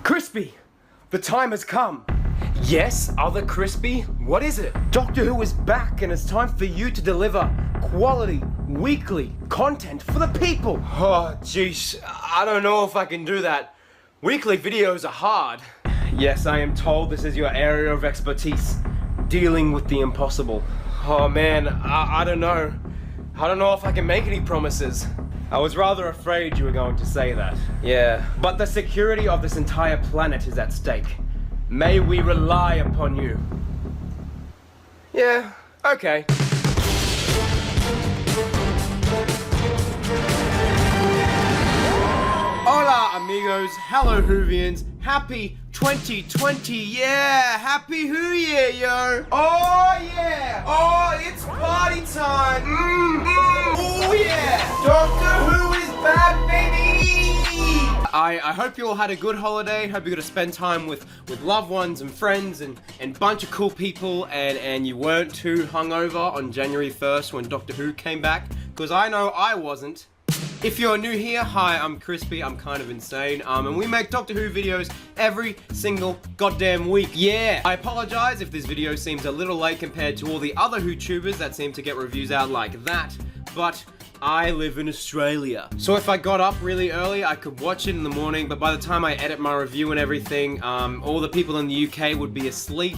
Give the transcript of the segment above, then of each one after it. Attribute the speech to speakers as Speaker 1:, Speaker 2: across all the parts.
Speaker 1: Crispy, the time has come. Yes, other Crispy, what is it? Doctor Who is back and it's time for you to deliver quality, weekly content for the people. Oh, jeez, I don't know if I can do that. Weekly videos are hard. Yes, I am told this is your area of expertise, dealing with the impossible. Oh man, I don't know. I don't know if I can make any promises. I was rather afraid you were going to say that. Yeah. But the security of this entire planet is at stake. May we rely upon you. Yeah, okay. Hola amigos, hello Whovians, happy 2020, yeah, happy Who Year, yo. Oh yeah, oh it's party time, oh yeah, Doctor Who is back, baby. I hope you all had a good holiday, hope you got to spend time with loved ones and friends and bunch of cool people and you weren't too hungover on January 1st when Doctor Who came back, because I know I wasn't. If you're new here, hi, I'm Crispy, I'm kind of insane, and we make Doctor Who videos every single goddamn week, yeah! I apologize if this video seems a little late compared to all the other Who-tubers that seem to get reviews out like that, but I live in Australia. So if I got up really early, I could watch it in the morning, but by the time I edit my review and everything, all the people in the UK would be asleep,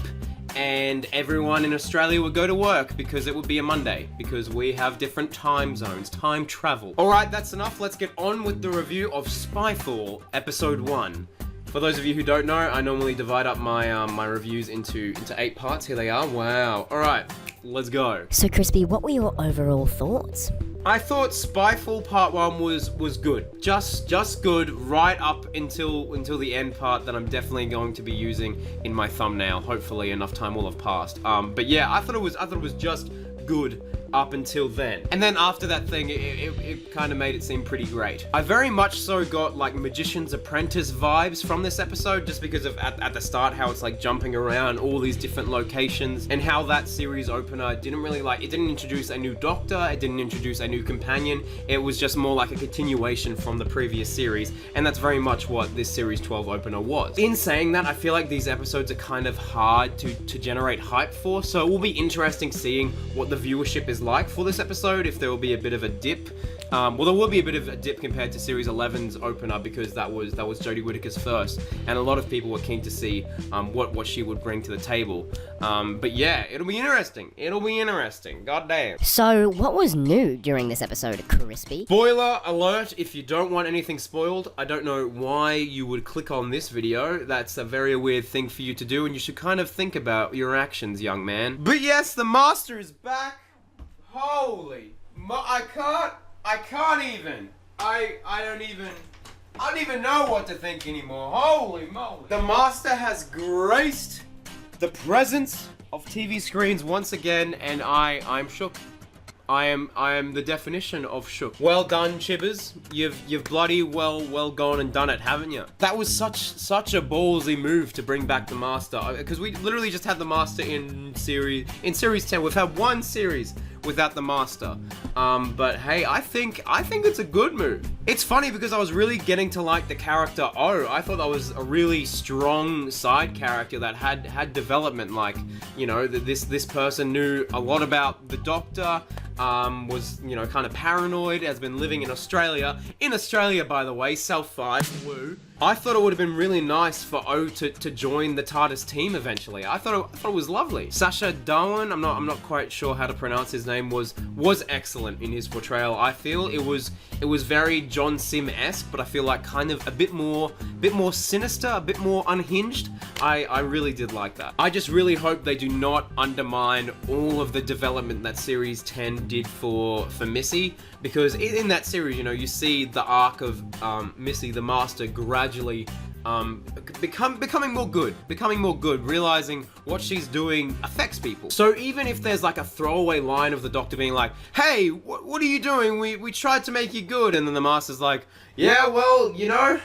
Speaker 1: and everyone in Australia would go to work because it would be a Monday, because we have different time zones, time travel. Alright, that's enough, let's get on with the review of Spyfall, episode 1. For those of you who don't know, I normally divide up my my reviews into 8 parts. Here they are, wow. Alright, let's go.
Speaker 2: So Crispy, what were your overall thoughts?
Speaker 1: I thought Spyfall part 1 was good. Just good right up until the end part that I'm definitely going to be using in my thumbnail. Hopefully enough time will have passed. But yeah, I thought it was just good up until then. And then after that thing, it kind of made it seem pretty great. I very much so got like Magician's Apprentice vibes from this episode, just because of at the start how it's like jumping around all these different locations, and how that series opener didn't really it didn't introduce a new doctor, it didn't introduce a new companion, it was just more like a continuation from the previous series, and that's very much what this series 12 opener was. In saying that, I feel like these episodes are kind of hard to generate hype for, so it will be interesting seeing what the viewership is like for this episode, if there will be a bit of a dip. Well, there will be a bit of a dip compared to Series 11's opener, because that was Jodie Whittaker's first, and a lot of people were keen to see what she would bring to the table. But yeah, it'll be interesting. It'll be interesting. Goddamn.
Speaker 2: So, what was new during this episode, Crispy?
Speaker 1: Spoiler alert, if you don't want anything spoiled, I don't know why you would click on this video. That's a very weird thing for you to do, and you should kind of think about your actions, young man. But yes, the Master is back. Holy, I can't even. I don't even know what to think anymore. Holy moly. The Master has graced the presence of TV screens once again, and I'm shook. I am the definition of shook. Well done, Chibbers. You've bloody well gone and done it, haven't you? That was such a ballsy move to bring back the Master, because we literally just had the Master in series 10. We've had one series without the Master. But hey, I think it's a good move. It's funny because I was really getting to like the character O. I thought that was a really strong side character that had development, like, you know, this person knew a lot about the Doctor, was, you know, kind of paranoid, has been living in Australia. In Australia, by the way, South 5, woo. I thought it would have been really nice for O to join the TARDIS team eventually. I thought it was lovely. Sacha Dhawan, I'm not quite sure how to pronounce his name, was excellent in his portrayal. I feel it was very John Sim-esque, but I feel like kind of a bit more sinister, a bit more unhinged. I really did like that. I just really hope they do not undermine all of the development that Series 10 did for Missy, because in that series, you know, you see the arc of Missy, the Master, gradually becoming more good, realizing what she's doing affects people. So even if there's like a throwaway line of the Doctor being like, hey, what are you doing? We tried to make you good, and then the Master's like, yeah, well, you know,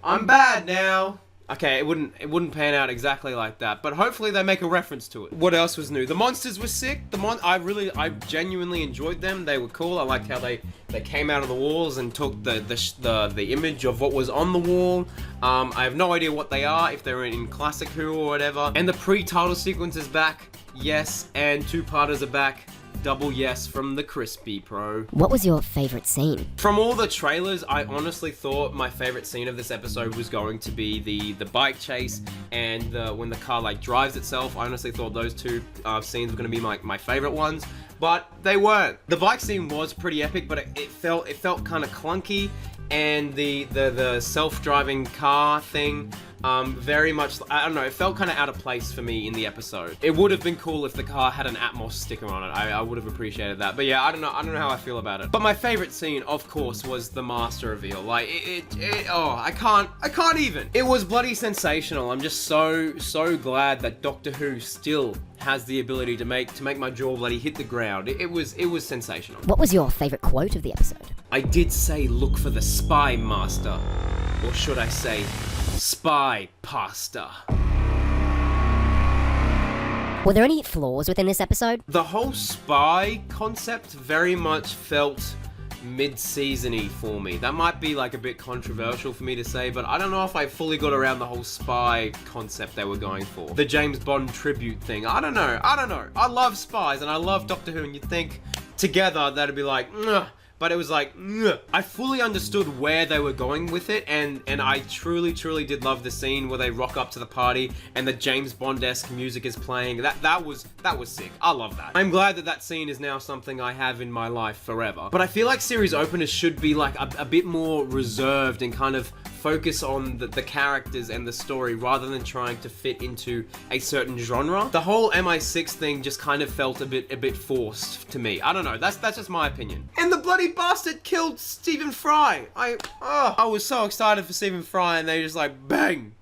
Speaker 1: I'm bad now. Okay, it wouldn't pan out exactly like that, but hopefully they make a reference to it. What else was new? The monsters were sick. I genuinely enjoyed them. They were cool. I liked how they came out of the walls and took the image of what was on the wall. I have no idea what they are, if they're in Classic Who or whatever. And the pre-title sequence is back. Yes, and two-parters are back. Double yes from the Crispy Pro.
Speaker 2: What was your favorite scene?
Speaker 1: From all the trailers, I honestly thought my favorite scene of this episode was going to be the bike chase and when the car like drives itself. I honestly thought those two scenes were going to be my favorite ones, but they weren't. The bike scene was pretty epic, but it felt kind of clunky, and the self-driving car thing very much, I don't know, it felt kind of out of place for me in the episode. It would have been cool if the car had an Atmos sticker on it. I would have appreciated that. But yeah, I don't know how I feel about it. But my favorite scene, of course, was the master reveal. Like, I can't even. It was bloody sensational. I'm just so glad that Doctor Who still has the ability to make my jaw bloody hit the ground. It was sensational.
Speaker 2: What was your favorite quote of the episode?
Speaker 1: I did say look for the spy master. Or should I say, spy pasta.
Speaker 2: Were there any flaws within this episode?
Speaker 1: The whole spy concept very much felt mid-season-y for me. That might be like a bit controversial for me to say, but I don't know if I fully got around the whole spy concept they were going for. The James Bond tribute thing. I don't know. I love spies and I love Doctor Who, and you'd think together that'd be like, ugh. But it was like, ugh. I fully understood where they were going with it, and I truly did love the scene where they rock up to the party and the James Bond-esque music is playing. That was sick. I love that. I'm glad that scene is now something I have in my life forever. But I feel like series openers should be like a bit more reserved and kind of focus on the characters and the story rather than trying to fit into a certain genre. The whole MI6 thing just kind of felt a bit forced to me. I don't know. That's just my opinion. And the bloody bastard killed Stephen Fry. I was so excited for Stephen Fry, and they just like bang.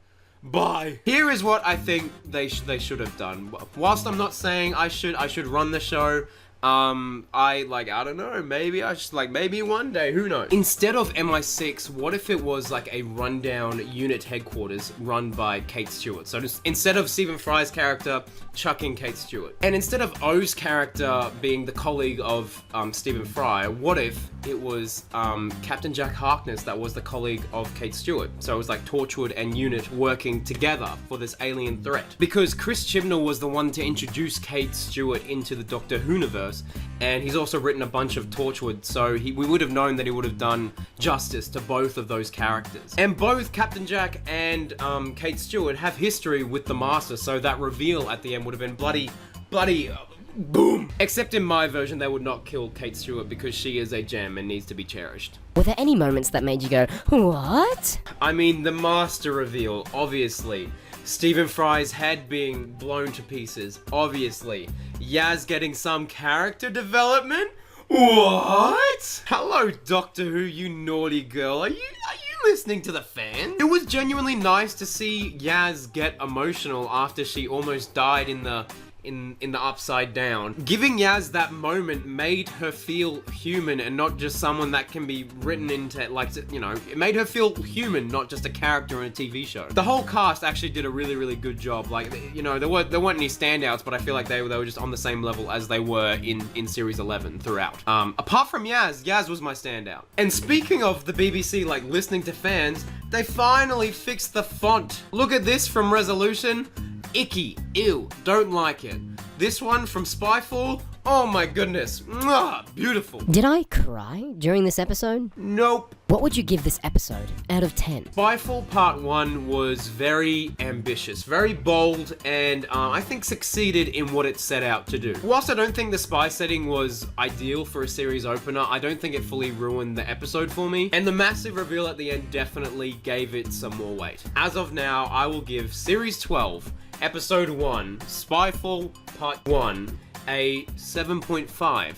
Speaker 1: Bye. Here is what I think they should have done. Whilst I'm not saying I should run the show, I don't know, maybe one day, who knows? Instead of MI6, what if it was like a rundown unit headquarters run by Kate Stewart? So just instead of Stephen Fry's character, chuck in Kate Stewart. And instead of O's character being the colleague of Stephen Fry, what if it was Captain Jack Harkness that was the colleague of Kate Stewart? So it was like Torchwood and Unit working together for this alien threat. Because Chris Chibnall was the one to introduce Kate Stewart into the Doctor Who-niverse, and he's also written a bunch of Torchwood, so we would have known that he would have done justice to both of those characters. And both Captain Jack and Kate Stewart have history with the Master, so that reveal at the end would have been bloody boom. Except in my version, they would not kill Kate Stewart because she is a gem and needs to be cherished.
Speaker 2: Were there any moments that made you go, what?
Speaker 1: I mean, the Master reveal, obviously. Stephen Fry's head being blown to pieces, obviously. Yaz getting some character development? What? Hello, Doctor Who, you naughty girl. Are you listening to the fan? It was genuinely nice to see Yaz get emotional after she almost died in the Upside Down. Giving Yaz that moment made her feel human and not just someone that can be written into, like, you know, it made her feel human, not just a character in a TV show. The whole cast actually did a really good job. Like, you know, there weren't any standouts, but I feel like they were just on the same level as they were in Series 11 throughout. Apart from Yaz was my standout. And speaking of the BBC, like, listening to fans, they finally fixed the font. Look at this from Resolution. Icky, ew, don't like it. This one from Spyfall, oh my goodness, mwah, beautiful.
Speaker 2: Did I cry during this episode?
Speaker 1: Nope.
Speaker 2: What would you give this episode out of 10?
Speaker 1: Spyfall Part 1 was very ambitious, very bold, and I think succeeded in what it set out to do. Whilst I don't think the spy setting was ideal for a series opener, I don't think it fully ruined the episode for me, and the massive reveal at the end definitely gave it some more weight. As of now, I will give Series 12, Episode 1, Spyfall Part 1, a 7.5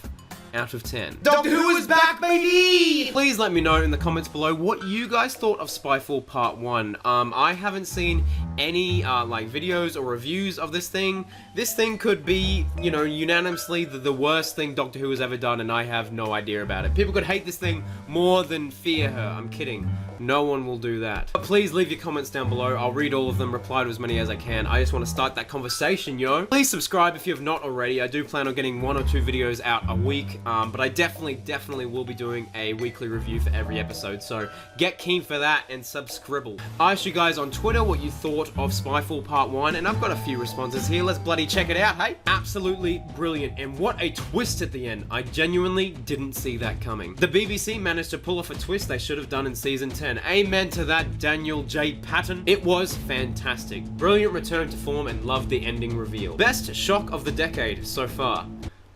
Speaker 1: out of 10. Doctor Who is back, baby! Please let me know in the comments below what you guys thought of Spyfall Part 1. I haven't seen any like videos or reviews of this thing. This thing could be, you know, unanimously the worst thing Doctor Who has ever done, and I have no idea about it. People could hate this thing more than fear her. I'm kidding. No one will do that. But please leave your comments down below. I'll read all of them, reply to as many as I can. I just want to start that conversation, yo. Please subscribe if you have not already. I do plan on getting 1 or 2 videos out a week, but I definitely will be doing a weekly review for every episode, so get keen for that and subscribble. I asked you guys on Twitter what you thought of Spyfall Part 1, and I've got a few responses here. Let's bloody check it out, hey? Absolutely brilliant, and what a twist at the end. I genuinely didn't see that coming. The BBC managed to pull off a twist they should have done in Season 10. Amen to that, Daniel J. Patton. It was fantastic. Brilliant return to form, and loved the ending reveal. Best shock of the decade so far.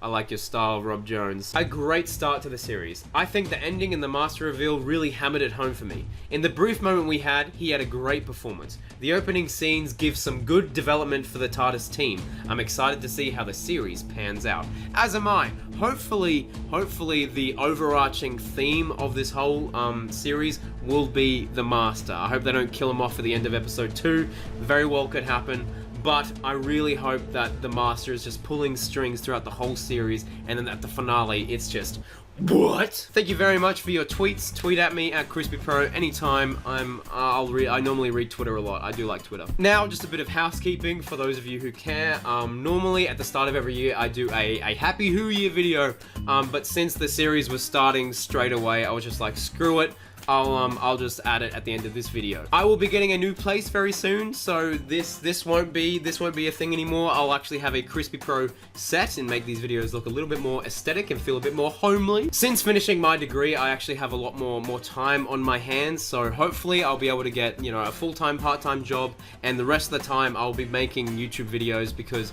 Speaker 1: I like your style, Rob Jones. A great start to the series. I think the ending and the master reveal really hammered it home for me. In the brief moment we had, he had a great performance. The opening scenes give some good development for the TARDIS team. I'm excited to see how the series pans out. As am I. Hopefully the overarching theme of this whole series will be the master. I hope they don't kill him off at the end of episode 2. Very well could happen. But I really hope that the master is just pulling strings throughout the whole series, and then at the finale, it's just, what? Thank you very much for your tweets. Tweet at me at CrispyPro anytime. I normally read Twitter a lot. I do like Twitter. Now, just a bit of housekeeping for those of you who care. Normally at the start of every year, I do a Happy Who Year video. But since the series was starting straight away, I was just like, screw it. I'll just add it at the end of this video. I will be getting a new place very soon, so this won't be a thing anymore. I'll actually have a Crispy Pro set and make these videos look a little bit more aesthetic and feel a bit more homely. Since finishing my degree, I actually have a lot more time on my hands, so hopefully I'll be able to get, you know, a full-time, part-time job, and the rest of the time I'll be making YouTube videos because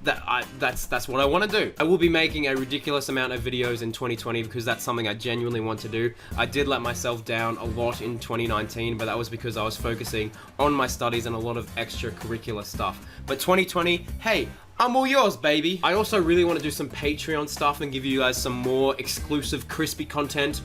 Speaker 1: that's what I want to do. I will be making a ridiculous amount of videos in 2020 because that's something I genuinely want to do. I did let myself down a lot in 2019, but that was because I was focusing on my studies and a lot of extracurricular stuff. But 2020, hey, I'm all yours, baby. I also really want to do some Patreon stuff and give you guys some more exclusive crispy content.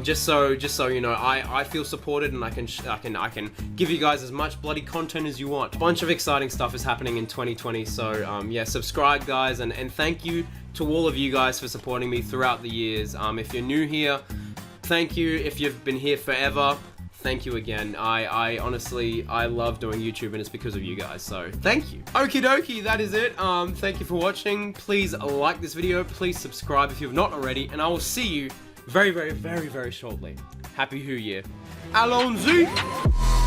Speaker 1: Just so you know, I feel supported and I can give you guys as much bloody content as you want. A bunch of exciting stuff is happening in 2020. So yeah, subscribe, guys, and thank you to all of you guys for supporting me throughout the years. If you're new here, thank you. If you've been here forever, thank you again. I honestly, I love doing YouTube, and it's because of you guys, so thank you. Okie dokie, that is it. Thank you for watching. Please like this video, please subscribe if you've not already, and I will see you very shortly. Happy Who Year. Allons-y!